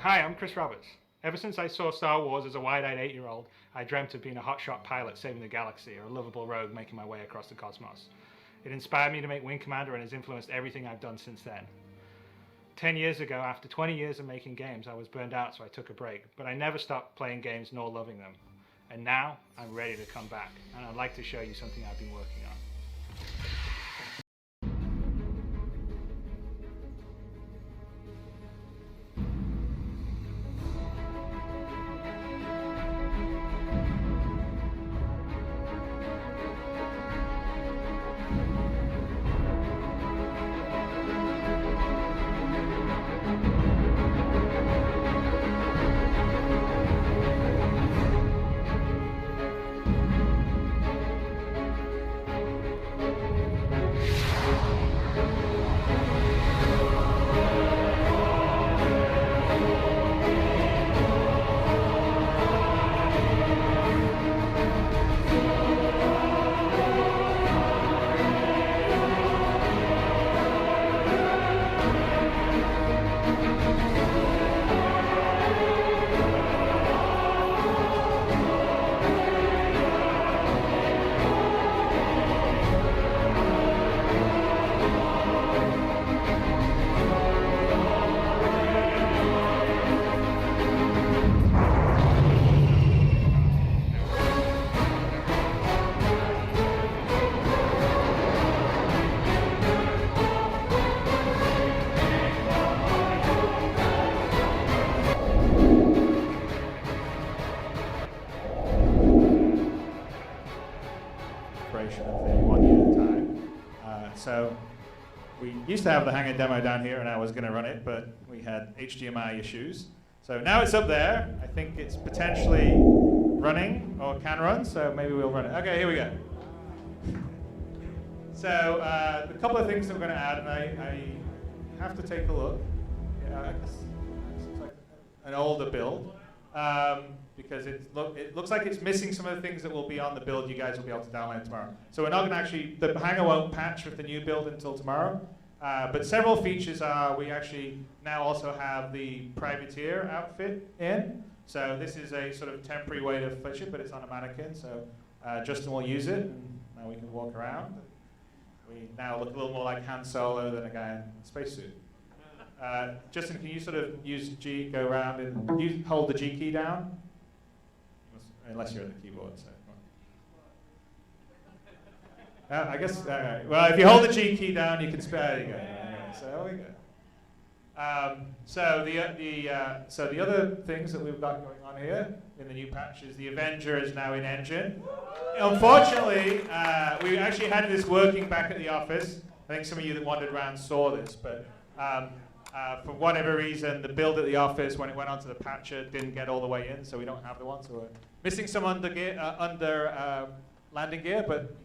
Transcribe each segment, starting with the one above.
Hi, I'm Chris Roberts. Ever since I saw Star Wars as a wide-eyed 8-year-old, I dreamt of being a hotshot pilot saving the galaxy or a lovable rogue making my way across the cosmos. It inspired me to make Wing Commander and has influenced everything I've done since then. 10 years ago, after 20 years of making games, I was burned out, so I took a break, but I never stopped playing games nor loving them. And now, I'm ready to come back, and I'd like to show you something I've been working on. Of the 1 year time. So we used to have the Hangar demo down here and I was going to run it, but we had HDMI issues. So now it's up there. I think it's potentially running or can run, so maybe we'll run it. Okay, here we go. So a couple of things that we're going to add, and I have to take a look. Yeah, I guess it's like an older build. Because it looks like it's missing some of the things that will be on the build you guys will be able to download tomorrow. So we're not going to actually, the Hangar won't patch with the new build until tomorrow. But several features are, we actually now also have the Privateer outfit in. So this is a sort of temporary way to fetch it, but it's on a mannequin. So Justin will use it, and now we can walk around. We now look a little more like Han Solo than a guy in a spacesuit. Justin, can you sort of use G, go around and you hold the G key down? Unless you're at the keyboard. So. I guess, well, if you hold the G key down, you can spare. There you go. So there we go. So the other things that we've got going on here in the new patch is the Avenger is now in engine. Unfortunately, we actually had this working back at the office. I think some of you that wandered around saw this, but for whatever reason, the build at the office, when it went onto the patcher, didn't get all the way in, so we don't have the one. So we're missing some under landing gear, but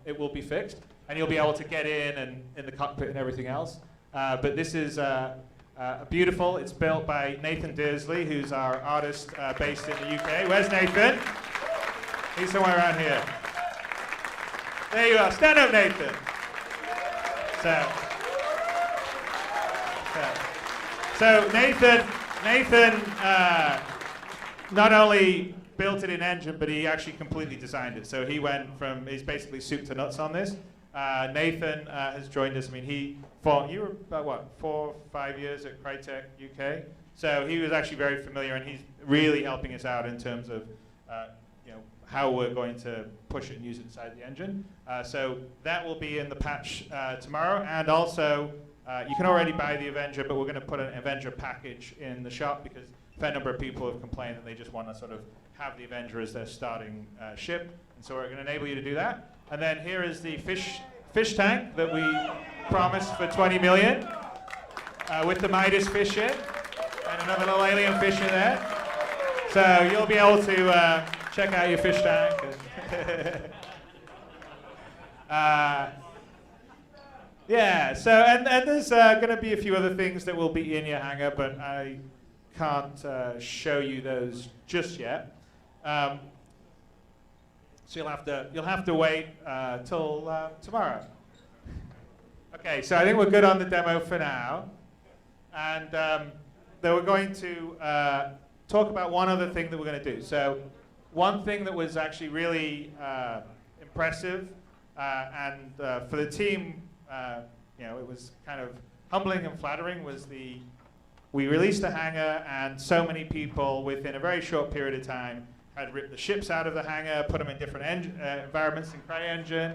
it will be fixed, and you'll be able to get in and in the cockpit and everything else. But this is beautiful. It's built by Nathan Dearsley, who's our artist based in the UK. Where's Nathan? He's somewhere around here. There you are. Stand up, Nathan. So Nathan not only built it in engine, but he actually completely designed it. So he went from, he's basically soup to nuts on this. Nathan has joined us. I mean, you were about what, 4 or 5 years at Crytek UK? So he was actually very familiar, and he's really helping us out in terms of how we're going to push it and use it inside the engine. So that will be in the patch tomorrow, and also you can already buy the Avenger, but we're going to put an Avenger package in the shop because a fair number of people have complained that they just want to sort of have the Avenger as their starting ship, and so we're going to enable you to do that. And then here is the fish tank that we promised for 20 million with the Midas fish in, and another little alien fish in there. So you'll be able to check out your fish tank. Yeah, so and there's going to be a few other things that will be in your hangar, but I can't show you those just yet. So you'll have to wait till tomorrow. Okay, so I think we're good on the demo for now, and they were going to talk about one other thing that we're going to do. So one thing that was actually really impressive, and for the team, it was kind of humbling and flattering, was we released the hangar, and so many people within a very short period of time had ripped the ships out of the hangar, put them in different environments in CryEngine.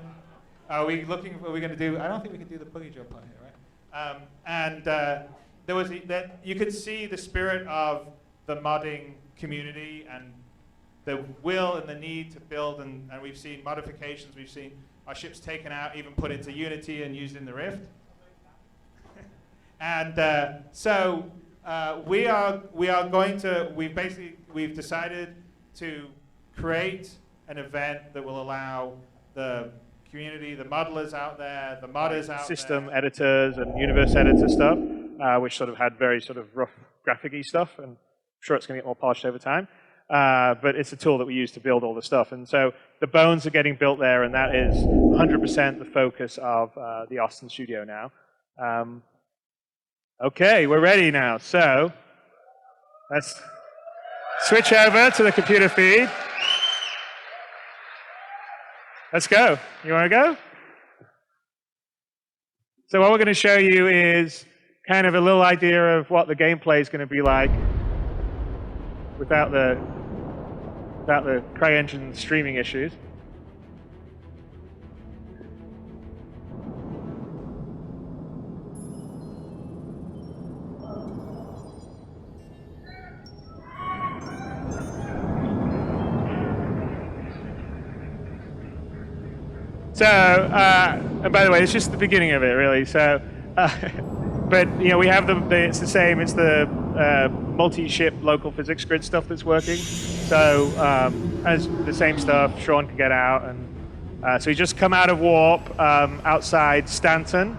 Are we going to do? I don't think we can do the boogie jump on here, right? And there was that you could see the spirit of the modding community and the will and the need to build, and we've seen modifications. We've seen our ships taken out, even put into Unity and used in the Rift. And so we've decided to create an event that will allow the community, the modelers out there, the modders out system editors and universe editor stuff, which sort of had very sort of rough graphic-y stuff, and I'm sure it's going to get more polished over time. But it's a tool that we use to build all the stuff. And so the bones are getting built there, and that is 100% the focus of the Austin studio now. Okay, we're ready now. So let's switch over to the computer feed. Let's go. You want to go? So what we're going to show you is kind of a little idea of what the gameplay is going to be like without the CryEngine streaming issues. So, and by the way, it's just the beginning of it, really. So, but we have it's the same. It's the multi-ship local physics grid stuff that's working. So, as the same stuff, Sean can get out, and so we just come out of warp outside Stanton,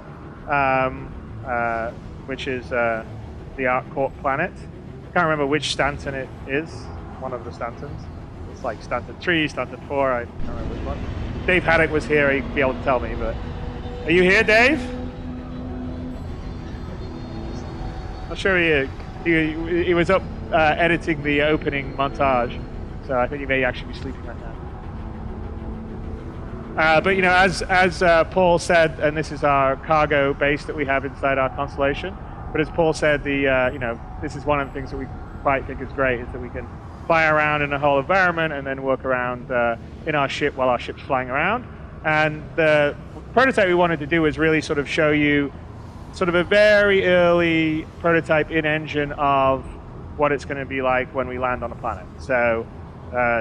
which is the ArcCorp planet. I can't remember which Stanton it is. One of the Stantons. It's like Stanton 3, Stanton 4. I can't remember which one. Dave Haddock was here, he'd be able to tell me, but... Are you here, Dave? Not sure he was up editing the opening montage, so I think he may actually be sleeping right now. But as Paul said, and this is our cargo base that we have inside our constellation, but as Paul said, this is one of the things that we quite think is great, is that we can fly around in the whole environment and then work around in our ship while our ship's flying around. And the prototype we wanted to do is really sort of show you sort of a very early prototype in engine of what it's going to be like when we land on a planet. So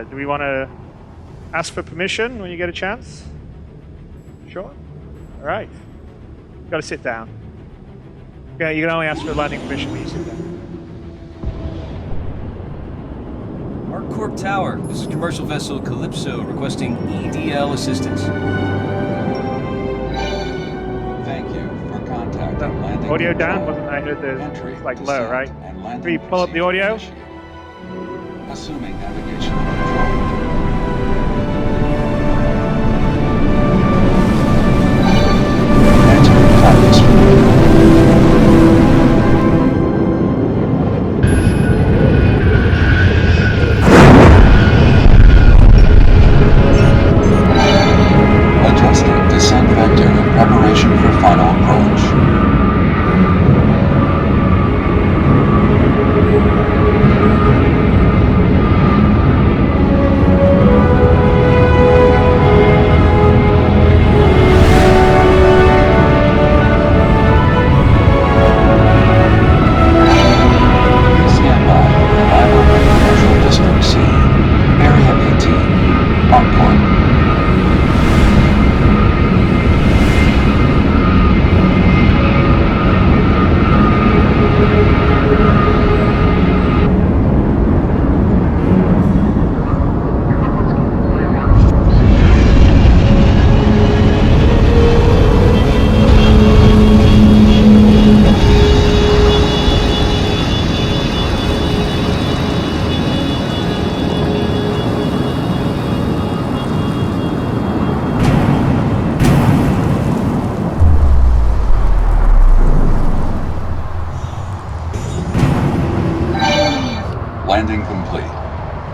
do we want to ask for permission when you get a chance? Sure? All right. You've got to sit down. Okay, you can only ask for landing permission when you sit down. ArcCorp Tower, this is commercial vessel Calypso requesting EDL assistance. Thank you for contacting landing. Audio down? Wasn't I heard the like low, right? Can you pull up the audio? Assuming navigation control. Preparation for final approach.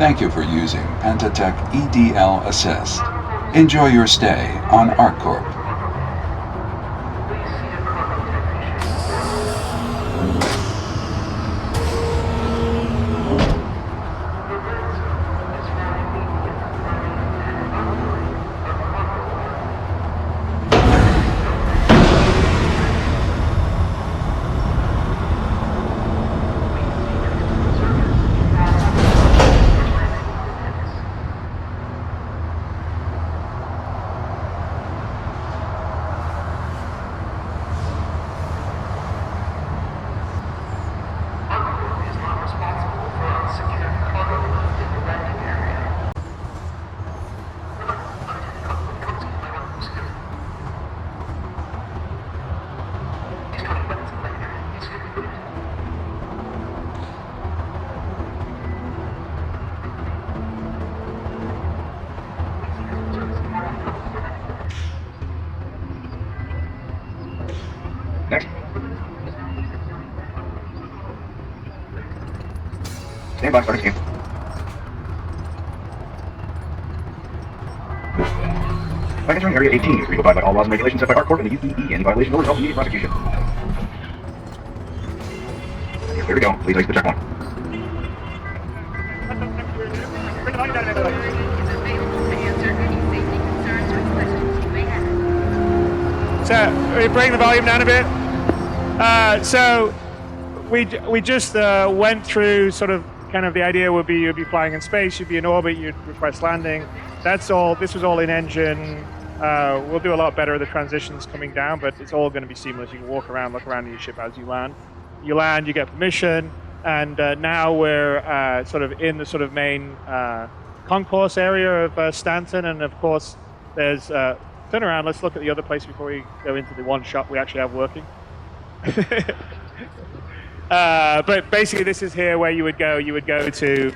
Thank you for using Pentatech EDL Assist. Enjoy your stay on ArcCorp. Next. Stand by, starting scan. By entering Area 18, you agree to abide by all laws and regulations set by ArcCorp and the UEE. Any violation will result in immediate prosecution. Here we go. Please exit the checkpoint. So we bring the volume down a bit. So we just went through sort of kind of the idea would be you'd be flying in space, you'd be in orbit, you'd request landing. That's all. This was all in engine. We'll do a lot better of the transitions coming down, but it's all going to be seamless. You can walk around, look around in your ship as you land. You land, you get permission, and now we're sort of in the sort of main concourse area of Stanton, and of course there's turn around. Let's look at the other place before we go into the one shop we actually have working. But basically, this is here where you would go. You would go to,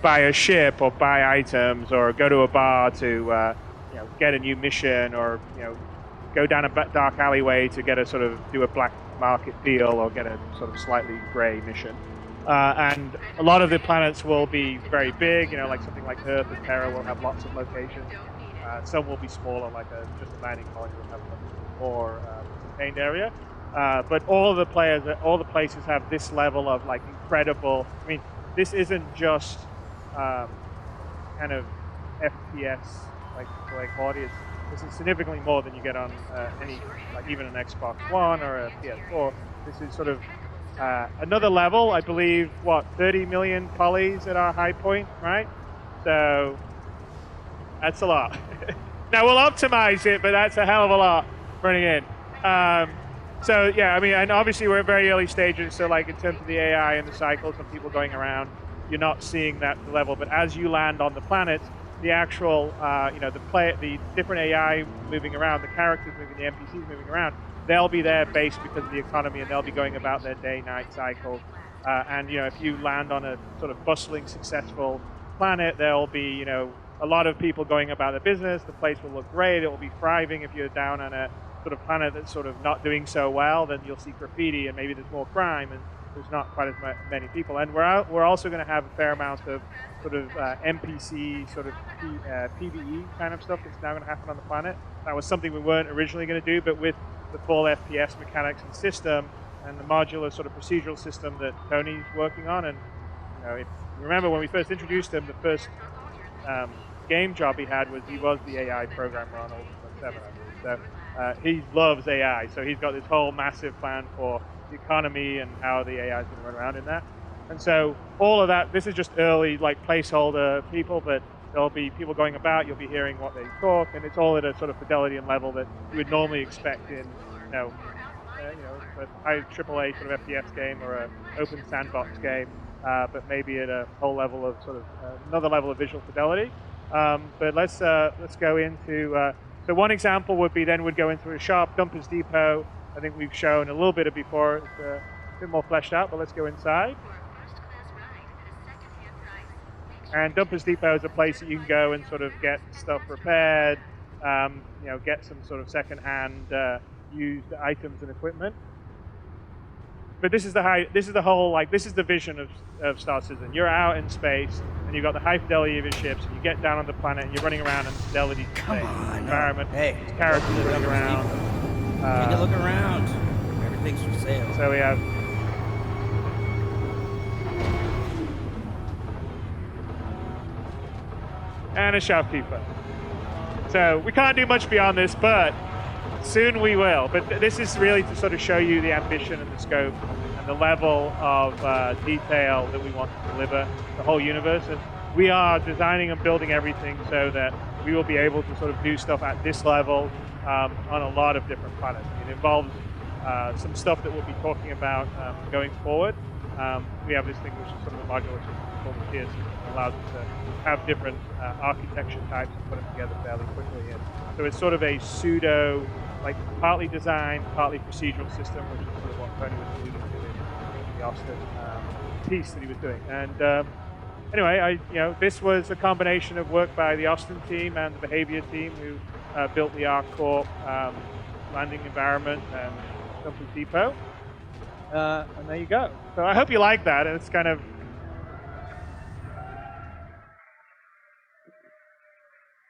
buy a ship or buy items, or go to a bar to, get a new mission, or go down a dark alleyway to get a sort of do a black market deal, or get a sort of slightly grey mission. And a lot of the planets will be very big. Like something like Earth and Terra will have lots of locations. Some will be smaller, like just a landing colony will have a more contained area. But all the places have this level of like incredible. I mean, this isn't just kind of FPS like quality. This is significantly more than you get on any, like even an Xbox One or a PS4. This is sort of another level. I believe 30 million polys at our high point, right? So that's a lot. Now we'll optimize it, but that's a hell of a lot running in. So yeah, I mean, and obviously we're at very early stages. So like in terms of the AI and the cycles of people going around, you're not seeing that level. But as you land on the planet, the actual, the different AI moving around, the characters moving, the NPCs moving around, they'll be there based because of the economy, and they'll be going about their day-night cycle. And if you land on a sort of bustling, successful planet, there'll be a lot of people going about their business. The place will look great. It will be thriving. If you're down on a sort of planet that's sort of not doing so well, then you'll see graffiti and maybe there's more crime and there's not quite as many people. And we're also going to have a fair amount of sort of NPC sort of PvE kind of stuff that's now going to happen on the planet. That was something we weren't originally going to do, but with the full FPS mechanics and system and the modular sort of procedural system that Tony's working on, and remember when we first introduced him, the first game job he had was he was the AI programmer on Ultimate 7. So he loves AI, so he's got this whole massive plan for the economy and how the AI is going to run around in that. And so all of that, this is just early like placeholder people, but there'll be people going about, you'll be hearing what they talk, and it's all at a sort of fidelity and level that you would normally expect in a high AAA sort of FPS game or an open sandbox game, but maybe at a whole level of sort of another level of visual fidelity. But let's go into. So one example would be then we'd go into a shop, Dumpers Depot. I think we've shown a little bit of before. It's a bit more fleshed out, but let's go inside. And Dumpers Depot is a place that you can go and sort of get stuff repaired, get some sort of second-hand used items and equipment. but this is the whole, like, this is the vision of Star Citizen. You're out in space, and you've got the high fidelity of your ships, and you get down on the planet, and you're running around in the fidelity of the environment. Hey, Characters running around. take a look around. Everything's for sale. So we have and a shopkeeper. So we can't do much beyond this, but soon we will. But this is really to sort of show you the ambition and the scope and the level of detail that we want to deliver the whole universe. And we are designing and building everything so that we will be able to sort of do stuff at this level on a lot of different planets. It involves some stuff that we'll be talking about going forward. We have this thing which is sort of a module which is called the tier system, that allows us to have different architecture types and put them together fairly quickly. And so it's sort of a pseudo, like partly design, partly procedural system, which is sort of what Tony was alluding to in the Austin piece that he was doing. And anyway, this was a combination of work by the Austin team and the behavior team who built the ArcCorp landing environment and Compass Depot. And there you go. So I hope you like that. It's kind of...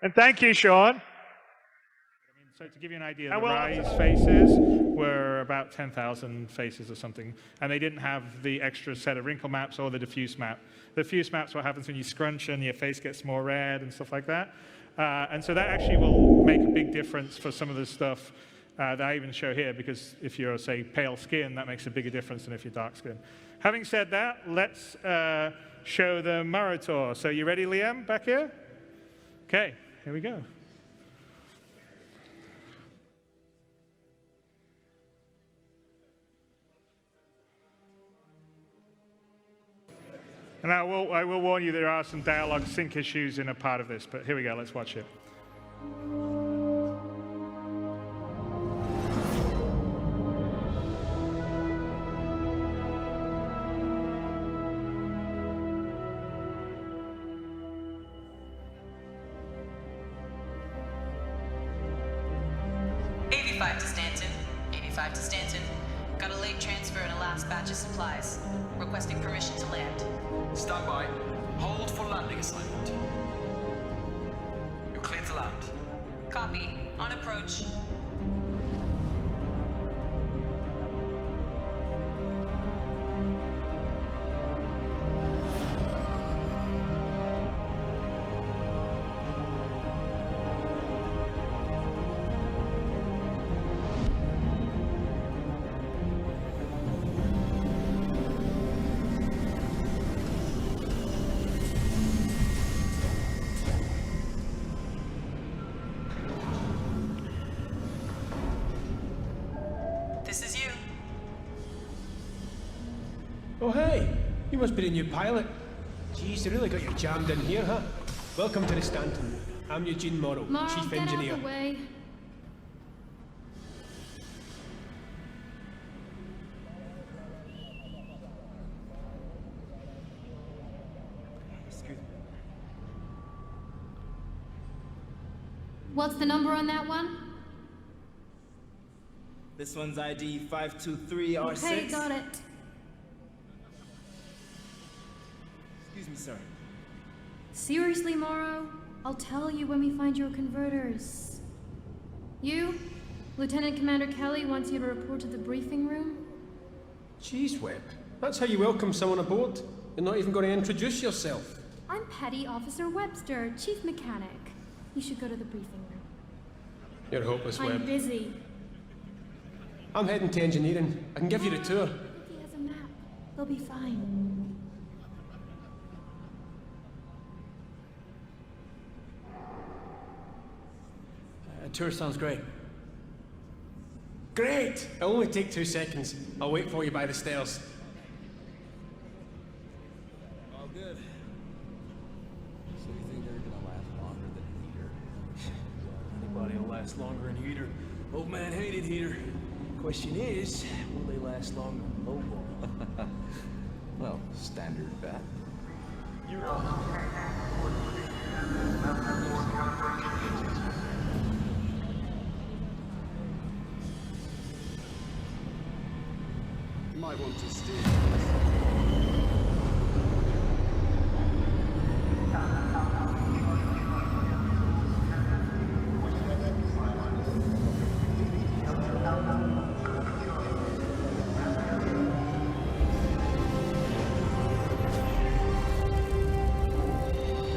And thank you, Sean. So to give you an idea, the Rise faces were about 10,000 faces or something, and they didn't have the extra set of wrinkle maps or the diffuse map. The diffuse map's what happens when you scrunch and your face gets more red and stuff like that. And so that actually will make a big difference for some of the stuff that I even show here, because if you're, say, pale skin, that makes a bigger difference than if you're dark skin. Having said that, let's show the Morrow tour. So you ready, Liam, back here? Okay, here we go. And I will warn you, there are some dialogue sync issues in a part of this, but here we go, let's watch it. To Stanton. Got a late transfer and a last batch of supplies. Requesting permission to land. Stand by. Hold for landing assignment. You're clear to land. Copy. On approach. Oh, hey! You must be the new pilot. Geez, they really got you jammed in here, huh? Welcome to the Stanton. I'm Eugene Morrow, Chief Engineer. Get out the way. Excuse me. What's the number on that one? This one's ID 523R6. Okay, got it. Excuse me, sir. Seriously, Morrow? I'll tell you when we find your converters. You? Lieutenant Commander Kelly wants you to report to the briefing room? Jeez, Webb. That's how you welcome someone aboard? You're not even going to introduce yourself. I'm Petty Officer Webster, Chief Mechanic. You should go to the briefing room. You're hopeless, Webb. I'm busy. I'm heading to engineering. I can give you the tour. If he has a map, they'll be fine. A tour sounds great. Great! It'll only take 2 seconds. I'll wait for you by the stairs. All good. So you think they're gonna last longer than Heater? Anybody will last longer than Heater. Old man hated Heater. Question is, will they last longer than Lowball? Well, standard bet. You know. might want to steer.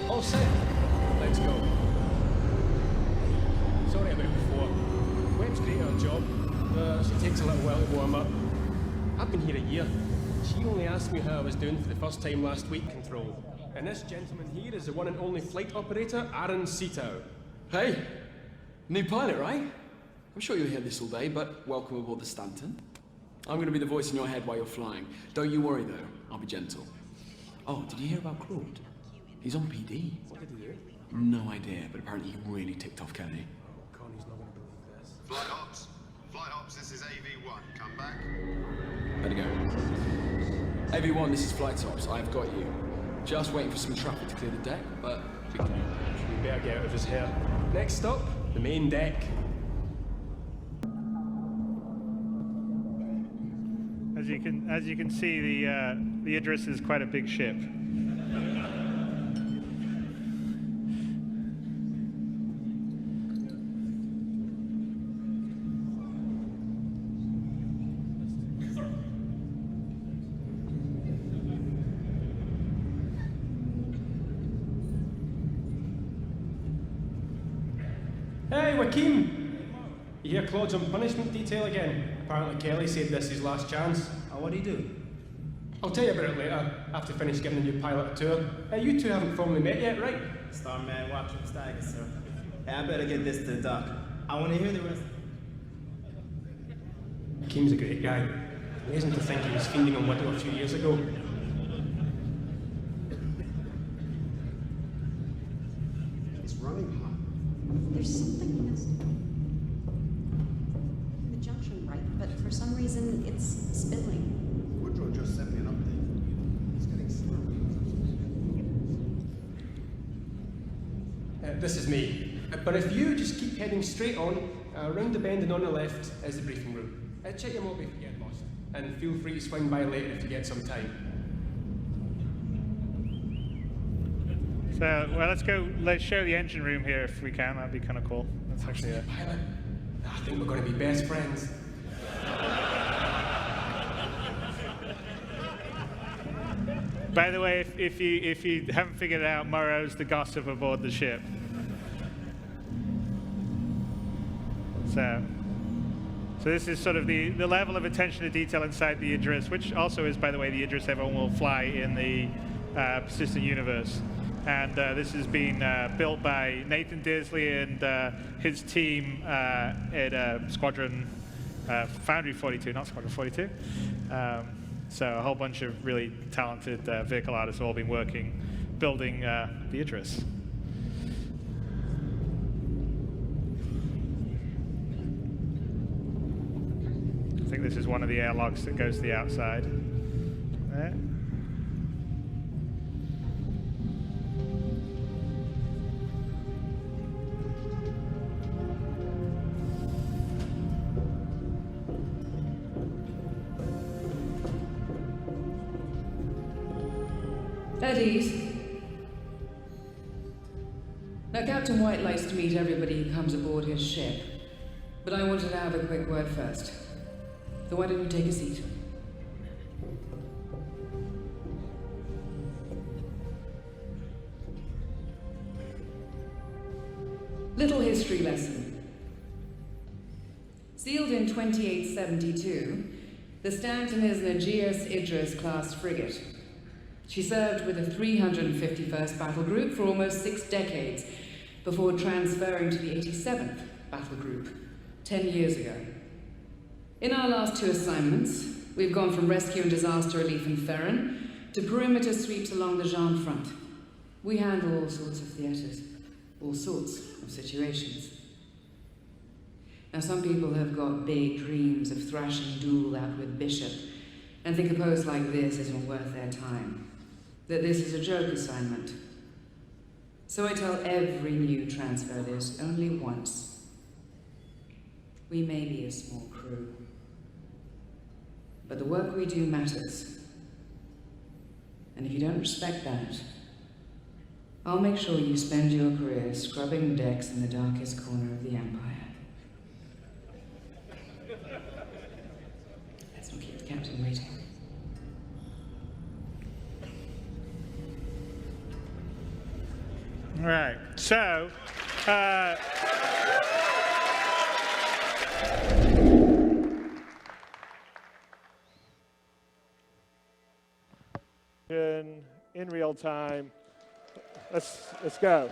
All set. Let's go. Sorry about before. Web's great at her job. She takes a little while to warm up. I've been here a year. She only asked me how I was doing for the first time last week, Control. And this gentleman here is the one and only flight operator, Aaron Sitow. Hey, new pilot, right? I'm sure you'll hear this all day, but welcome aboard the Stanton. I'm going to be the voice in your head while you're flying. Don't you worry, though. I'll be gentle. Oh, did you hear about Claude? He's on PD. What did he do? No idea, but apparently he really ticked off Kenny. Connie's not going to believe this. Flight Ops, this is AV1. Come back. Better go. AV1, this is Flight Ops. I've got you. Just waiting for some traffic to clear the deck, but we can. We better get out of his hair. Next stop, the main deck. As you can see, the Idris is quite a big ship. Hey, Joaquin! You hear Claude's on punishment detail again? Apparently Kelly said this is his last chance. Oh, what'd he do? I'll tell you about it later, after I finish giving the new pilot a tour. Hey, you two haven't formally met yet, right? Starman watching Steiger, sir. Hey, I better get this to the doc. I want to hear the rest. Keem's a great guy. Amazing to think he was fiending on Widow a few years ago. It's running hot. There's something missing. The junction, right? But for some reason, it's spilling. Woodrow just sent me an update. It's getting slurry. This is me. But if you just keep heading straight on, round the bend and on the left is the briefing room. Check your mob if you get lost. And feel free to swing by later if you get some time. So, well, let's show the engine room here if we can. That'd be kind of cool. That's actually a... Pilot, I think we're going to be best friends. By the way, if you haven't figured it out, Morrow's the gossip aboard the ship. So this is sort of the level of attention to detail inside the Idris, which also is, by the way, the Idris everyone will fly in the persistent universe. And this has been built by Nathan Disley and his team at Squadron Foundry 42, not Squadron 42. So a whole bunch of really talented vehicle artists have all been working, building the Idris. I think this is one of the airlocks that goes to the outside. There. At ease. Now, Captain White likes to meet everybody who comes aboard his ship, but I wanted to have a quick word first. So why don't you take a seat? Little history lesson. Sealed in 2872, the Stanton is an Aegeus Idris-class frigate. She served with the 351st Battle Group for almost 6 decades before transferring to the 87th Battle Group 10 years ago. In our last 2 assignments, we've gone from rescue and disaster relief in Ferron to perimeter sweeps along the Jean front. We handle all sorts of theaters, all sorts of situations. Now, some people have got big dreams of thrashing duel out with Bishop and think a post like this isn't worth their time. That this is a joke assignment. So I tell every new transfer this only once. We may be a small crew, But the work we do matters. And if you don't respect that, I'll make sure you spend your career scrubbing decks in the darkest corner of the Empire. Let's not keep the captain waiting. Right, so, in real time. Let's go.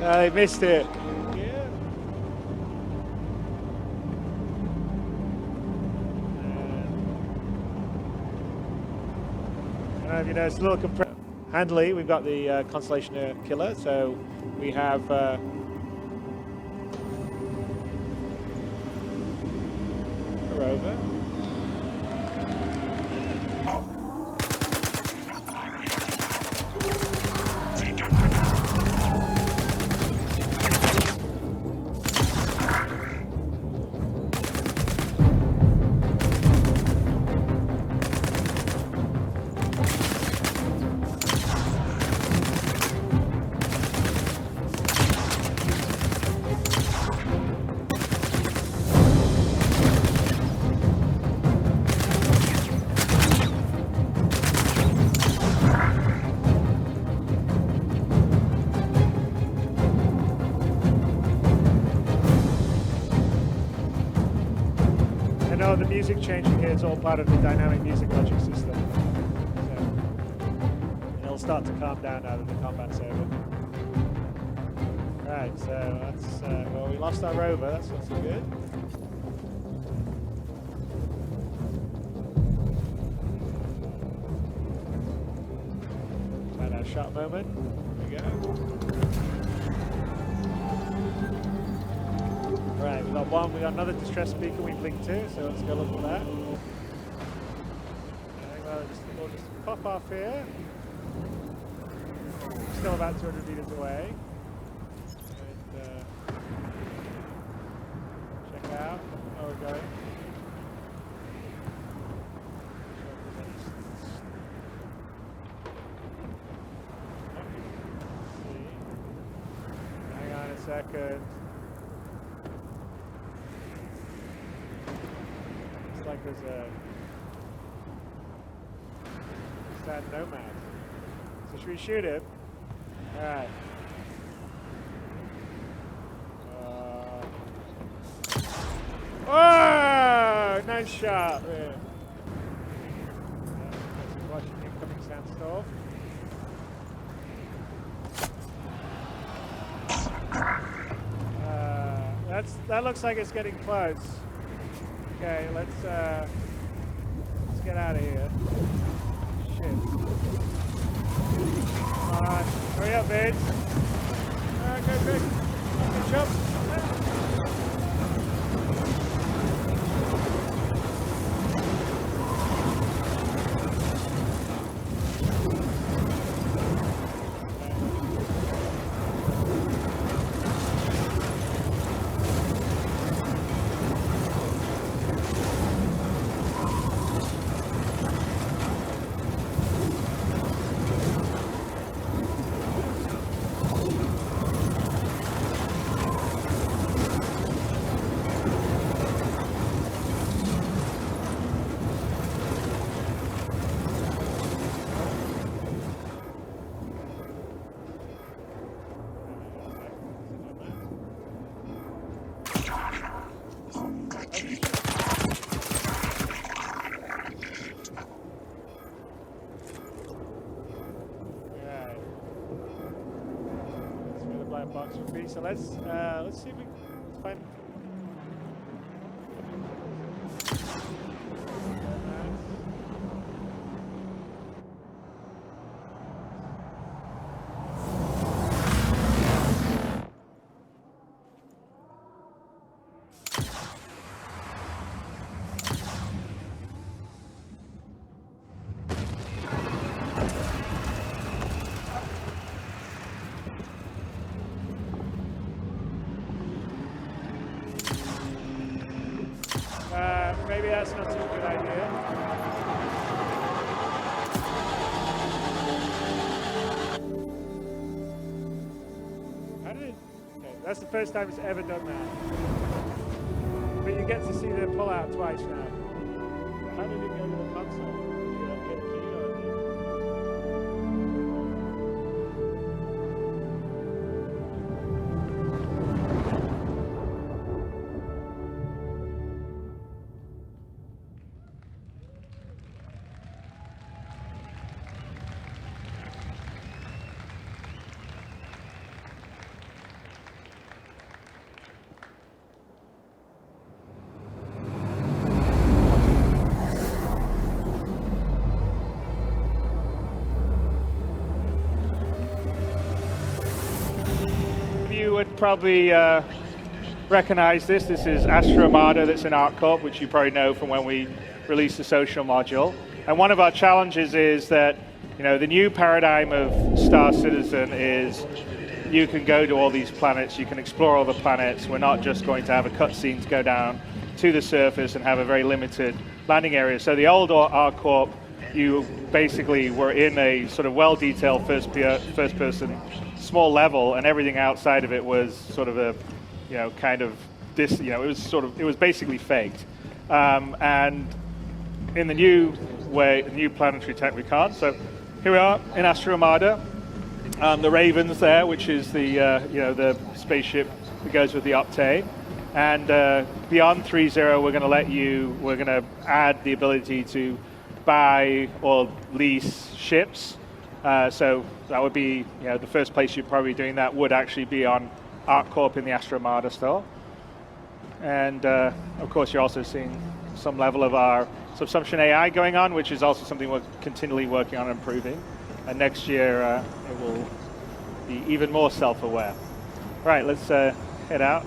They missed it. You know, it's a little compressed. Handily, we've got the Constellation Killer, so we have a rover. The music changing here is all part of the dynamic music logic system. So it'll start to calm down now that the combat's over. Right, so that's, well, we lost our rover, that's not so good. Find our shot moment. There we go. Right, we got one, we got another distress beacon we blinked to, so let's go look at that. Okay, we'll just pop off here. Still about 200 meters away. And, check out how we're going. Hang on a second. Like there's a sad nomad. So should we shoot him? Alright. Oh! Nice shot there. Watching incoming sandstorm. That looks like it's getting close. Okay, let's get out of here. Shit. Come on, hurry up, Vince. Go quick. Okay, jump. so let's see if we can find. Maybe that's not such a good idea. How did it? Okay, that's the first time it's ever done that. But you get to see the pull-out twice now. How did it go to the console? Did you get a key or anything? You would probably recognize this. This is Astra Armada that's in ArcCorp, which you probably know from when we released the social module. And one of our challenges is that, you know, the new paradigm of Star Citizen is you can go to all these planets, you can explore all the planets. We're not just going to have a cutscene to go down to the surface and have a very limited landing area. So the old ArcCorp, you basically were in a sort of well-detailed first-person small level, and everything outside of it was sort of a, you know, kind of this, you know, it was basically faked. And in the new way, the new planetary tech we can't. So here we are in Astra Armada. The Raven's there, which is the you know, the spaceship that goes with the Octane. And beyond 3.0, we're going to add the ability to buy or lease ships. So that would be, you know, the first place you're probably doing that would actually be on ArcCorp in the Astra Armada store. And of course, you're also seeing some level of our subsumption AI going on, which is also something we're continually working on improving. And next year, it will be even more self-aware. Right, let's head out.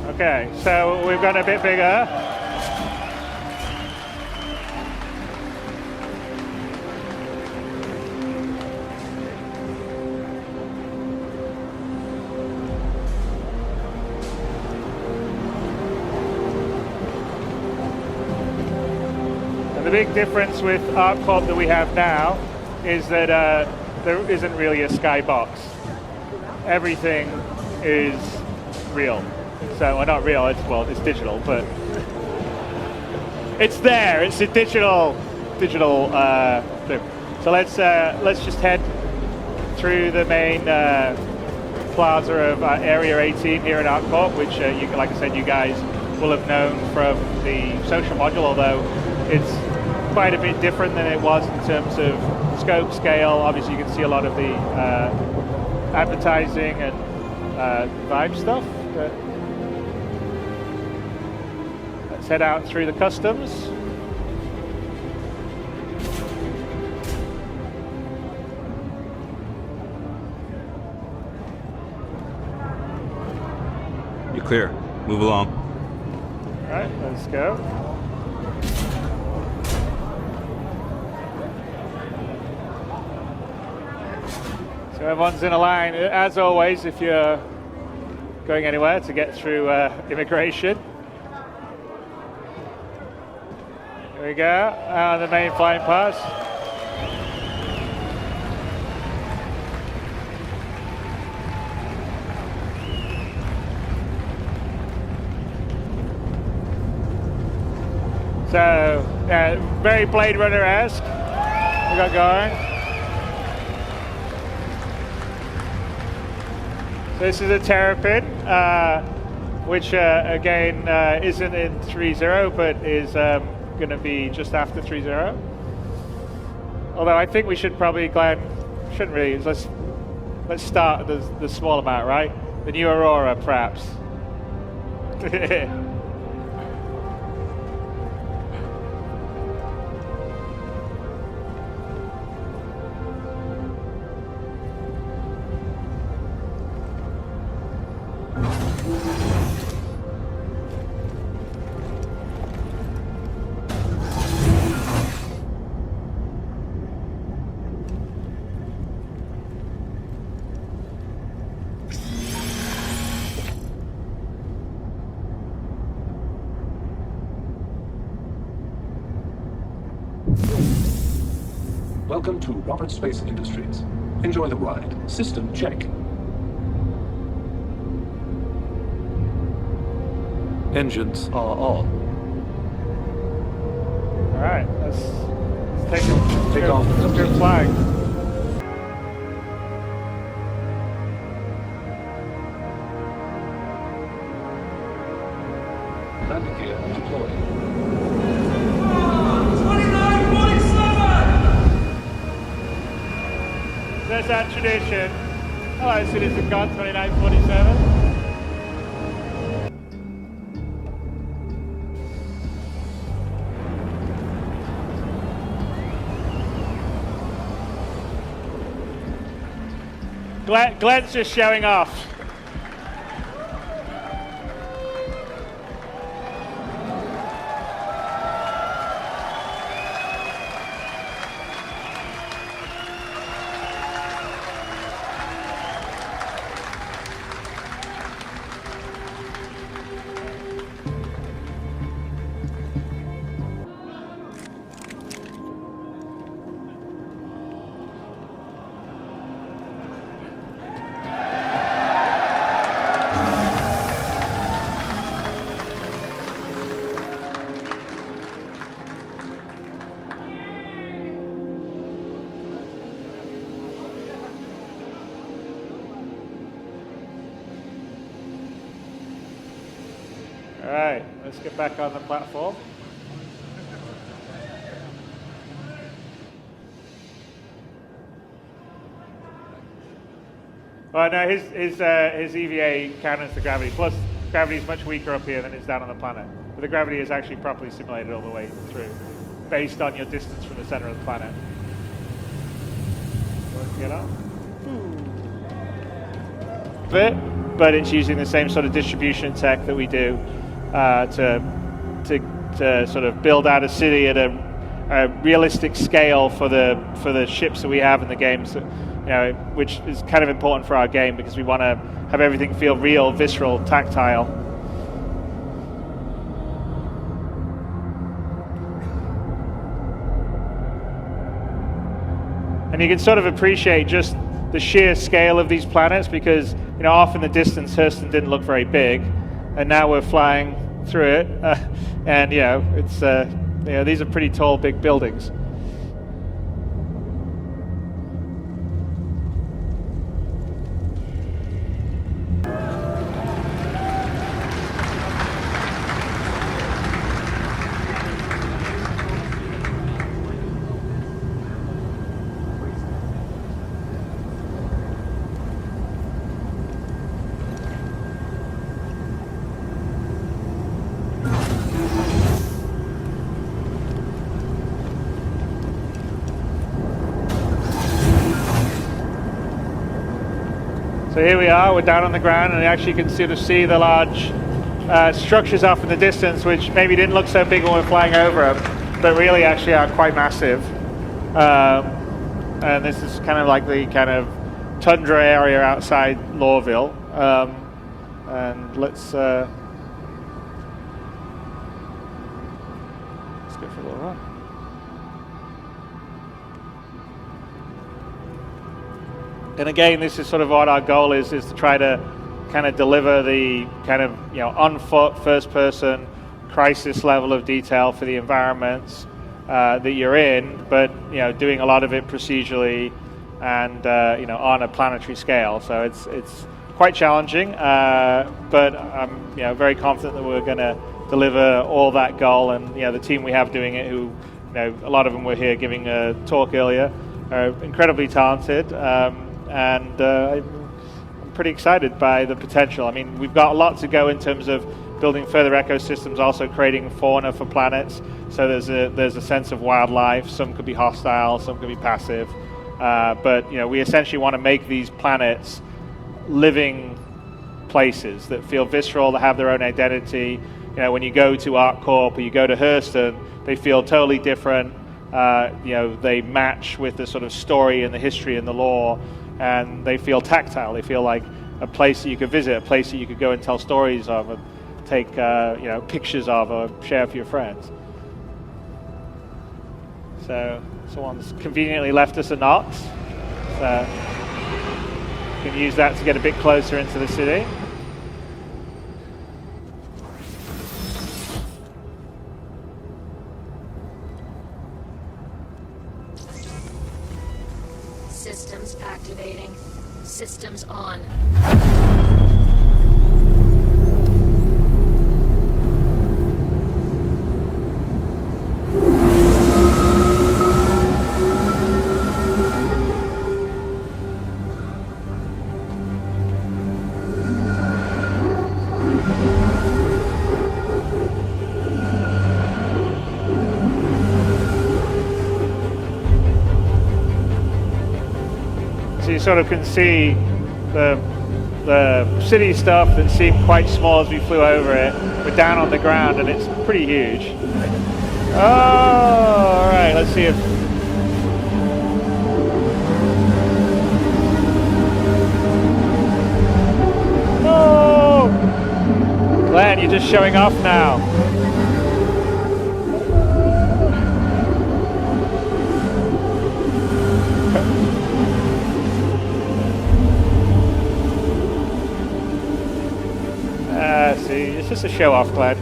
Okay, so we've gone a bit bigger. And the big difference with ArcCorp that we have now is that there isn't really a skybox. Everything is real. So, well, not real, it's digital, but it's there. It's a digital thing. So let's just head through the main plaza of Area 18 here in ArcCorp, which, like I said, you guys will have known from the social module, although it's quite a bit different than it was in terms of scope, scale. Obviously, you can see a lot of the advertising and vibe stuff. Let's head out through the customs. You're clear. Move along. All right, let's go. So everyone's in a line, as always, if you're going anywhere to get through immigration. Here we go, the main flying pass. So, very Blade Runner-esque we got going. So this is a Terrapin, which again isn't in 3.0, but is going to be just after 3.0. Although I think we should probably, Glenn, shouldn't really. Let's start at the small amount, right? The new Aurora, perhaps. Welcome to Robert Space Industries. Enjoy the ride. System check. Engines are on. All right, let's take off. Let's go flying. Landing gear deployed. That's our tradition. Hello, CitizenCon 2947. Glenn's just showing off. All right, let's get back on the platform. Well, no, his EVA counters the gravity. Plus, gravity is much weaker up here than it's down on the planet. But the gravity is actually properly simulated all the way through, based on your distance from the center of the planet. Get on. But it's using the same sort of distribution tech that we do to sort of build out a city at a realistic scale for the ships that we have in the games. You know, which is kind of important for our game because we want to have everything feel real, visceral, tactile. And you can sort of appreciate just the sheer scale of these planets because, you know, off in the distance, Hurston didn't look very big, and now we're flying through it, and you know, it's you know, these are pretty tall, big buildings. So here we are, we're down on the ground, and actually you can sort of see the large structures off in the distance, which maybe didn't look so big when we're flying over them, but really actually are quite massive. And this is kind of like the kind of tundra area outside Lorville. And let's go for a little run. And again, this is sort of what our goal is to try to kind of deliver the kind of, you know, on foot, first person, crisis level of detail for the environments that you're in, but, you know, doing a lot of it procedurally and, you know, on a planetary scale. So it's quite challenging, but I'm, you know, very confident that we're going to deliver all that goal, and, you know, the team we have doing it who a lot of them were here giving a talk earlier, are incredibly talented, and I'm pretty excited by the potential. I mean, we've got a lot to go in terms of building further ecosystems, also creating fauna for planets. So there's a sense of wildlife. Some could be hostile, some could be passive. But we essentially want to make these planets living places that feel visceral, that have their own identity. When you go to ArcCorp or you go to Hurston, they feel totally different. They match with the sort of story and the history and the lore, and they feel tactile. They feel like a place that you could visit, a place that you could go and tell stories of, and take pictures of, or share with your friends. So someone's conveniently left us a Nox. So you can use that to get a bit closer into the city. Systems activating. Systems on. So you sort of can see the city stuff that seemed quite small as we flew over it. We're down on the ground and it's pretty huge. Oh, all right, let's see if... Oh! Glenn, you're just showing off now. See, it's just a show-off, Glenn.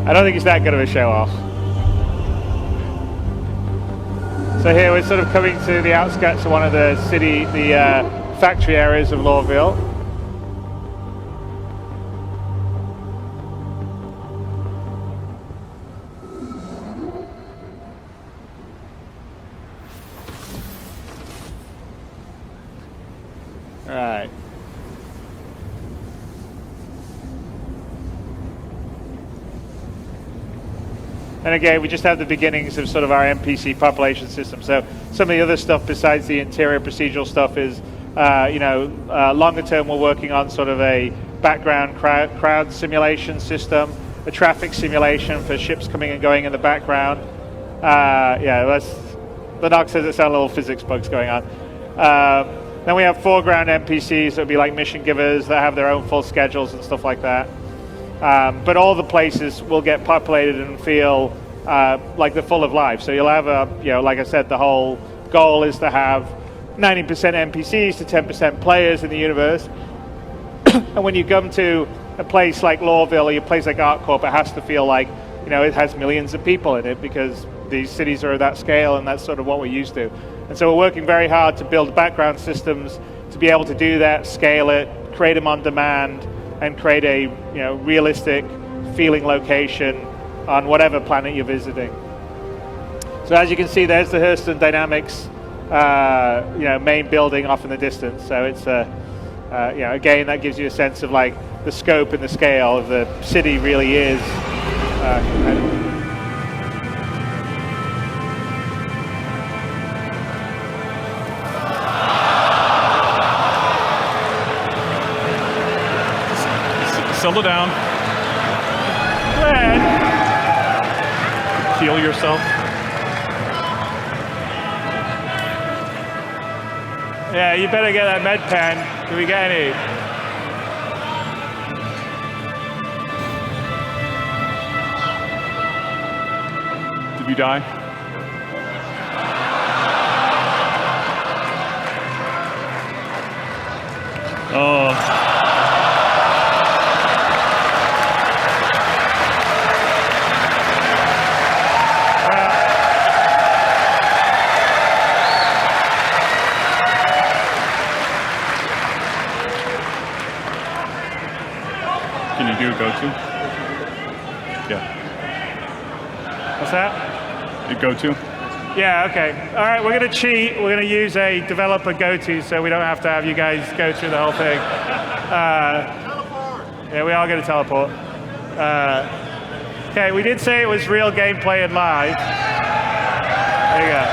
I don't think it's that good of a show-off. So here we're sort of coming to the outskirts of one of the factory areas of Lorville. Right. And again, we just have the beginnings of sort of our NPC population system. So some of the other stuff besides the interior procedural stuff is, longer term we're working on sort of a background crowd simulation system, a traffic simulation for ships coming and going in the background. The Nox says it sounds a little physics bugs going on. Then we have foreground NPCs that would be like mission givers that have their own full schedules and stuff like that. But all the places will get populated and feel like they're full of life. So you'll have like I said, the whole goal is to have 90% NPCs to 10% players in the universe. And when you come to a place like Lorville or a place like ArcCorp, it has to feel like, it has millions of people in it because these cities are that scale and that's sort of what we're used to. And so we're working very hard to build background systems to be able to do that, scale it, create them on demand, and create a realistic feeling location on whatever planet you're visiting. So as you can see, there's the Hurston Dynamics main building off in the distance. So it's again, that gives you a sense of like the scope and the scale of the city really is. Settle down. Glenn. Heal yourself. Yeah, you better get that med pen. Do we get any? Did you die? Oh. What's that? You go to? Yeah, okay. All right, we're going to cheat. We're going to use a developer go-to so we don't have to have you guys go through the whole thing. Yeah, we are going to teleport. Okay, we did say it was real gameplay and live. There you go.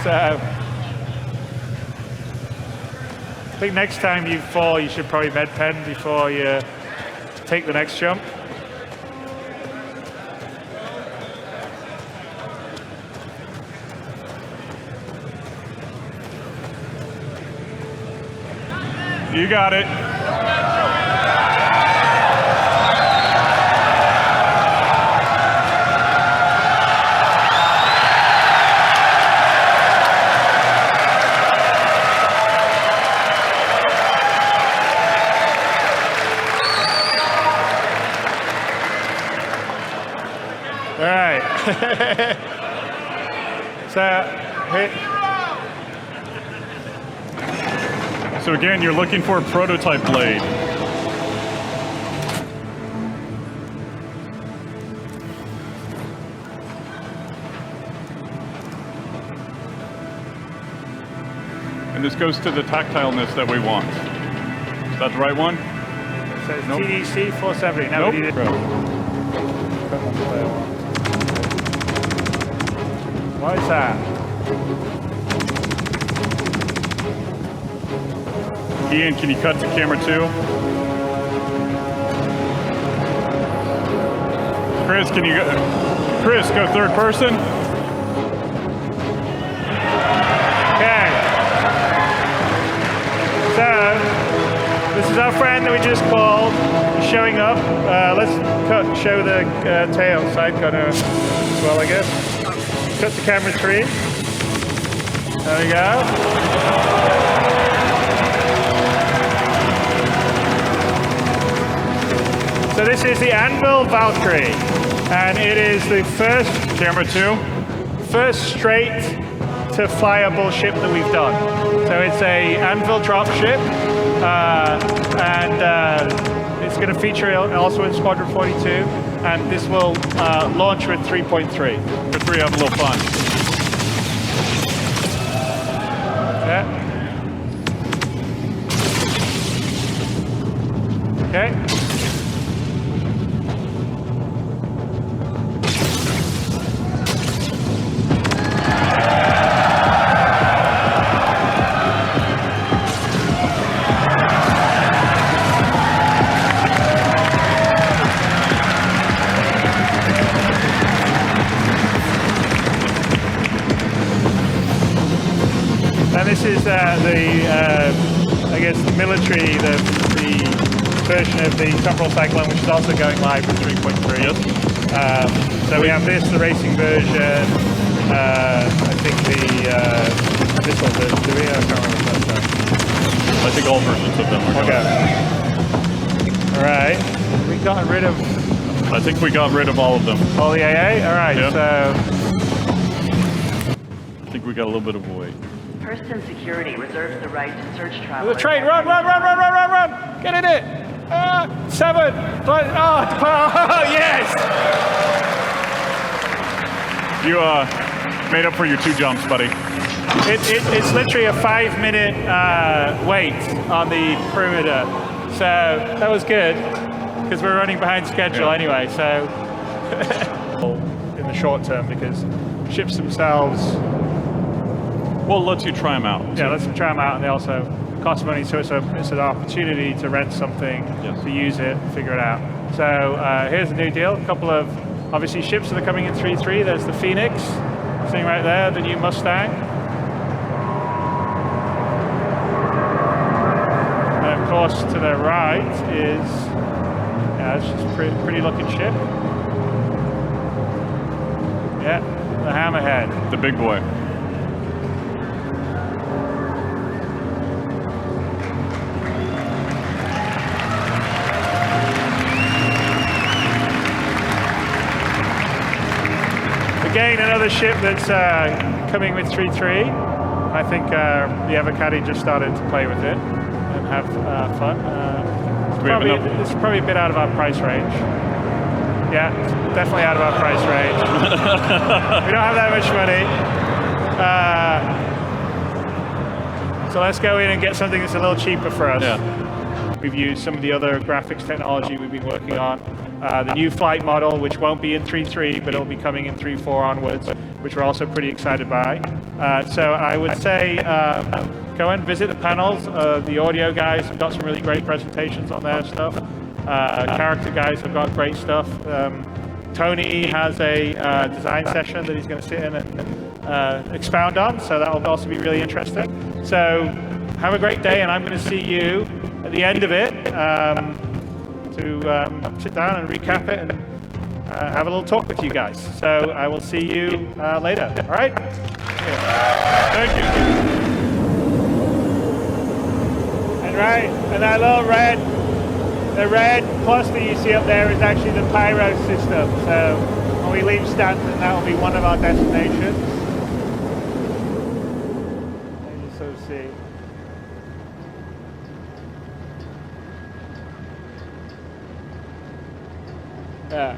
So, I think next time you fall, you should probably med pen before you take the next jump. You got it. All right. So again, you're looking for a prototype blade. And this goes to the tactileness that we want. Is that the right one? So it's Nope. TDC 470. No, Nope. we need it. What is that? Ian, can you cut to camera 2? Chris, can you go? Chris, go third person. Okay. So, this is our friend that we just called. He's showing up. Let's show the tail side cutter as well, I guess. Cut to camera 3. There we go. So this is the Anvil Valkyrie, and it is the first camera 2, first straight to flyable ship that we've done. So it's a Anvil dropship, and it's going to feature also in Squadron 42, and this will launch with 3.3. Good for you, have a little fun. Yeah. Okay. And this is I guess, the military, the version of the temporal cyclone, which is also going live with 3.3. Yep. So we have this, the racing version. I think this one, the Rio, I can't remember what that's. I think all versions of them are Okay. All right. We got rid of. I think we got rid of all of them. All the AA? All right, Yep. so. I think we got a little bit of a wait. Person security reserves the right to search travelers. The train, run! Get in it! 7! Oh, yes! You made up for your 2 jumps, buddy. It's literally a 5-minute wait on the perimeter. So that was good, because we're running behind schedule anyway, so in the short term, because ships themselves. Well, let's you try them out. Yeah, let's try them out, and they also cost money, so it's an opportunity to rent something, to use it, figure it out. So here's a new deal. A couple of, obviously, ships that are coming in 3.3. There's the Phoenix, sitting right there, the new Mustang. And of course, to the right is, it's just a pretty looking ship. Yeah, the Hammerhead. The big boy. Again, another ship that's coming with 3.3. I think the Avocati just started to play with it and have fun. It's probably a bit out of our price range. Yeah, definitely out of our price range. We don't have that much money. So let's go in and get something that's a little cheaper for us. Yeah. We've used some of the other graphics technology we've been working on. The new flight model, which won't be in 3.3, but it'll be coming in 3.4 onwards, which we're also pretty excited by. So I would say go and visit the panels. The audio guys have got some really great presentations on their stuff. Character guys have got great stuff. Tony has a design session that he's going to sit in and expound on, so that will also be really interesting. So have a great day, and I'm going to see you at the end of it to sit down and recap it and have a little talk with you guys. So I will see you later. All right? Thank you. And right, and that little the red cluster you see up there is actually the pyro system. So when we leave Stanton, that will be one of our destinations. So see. Yeah.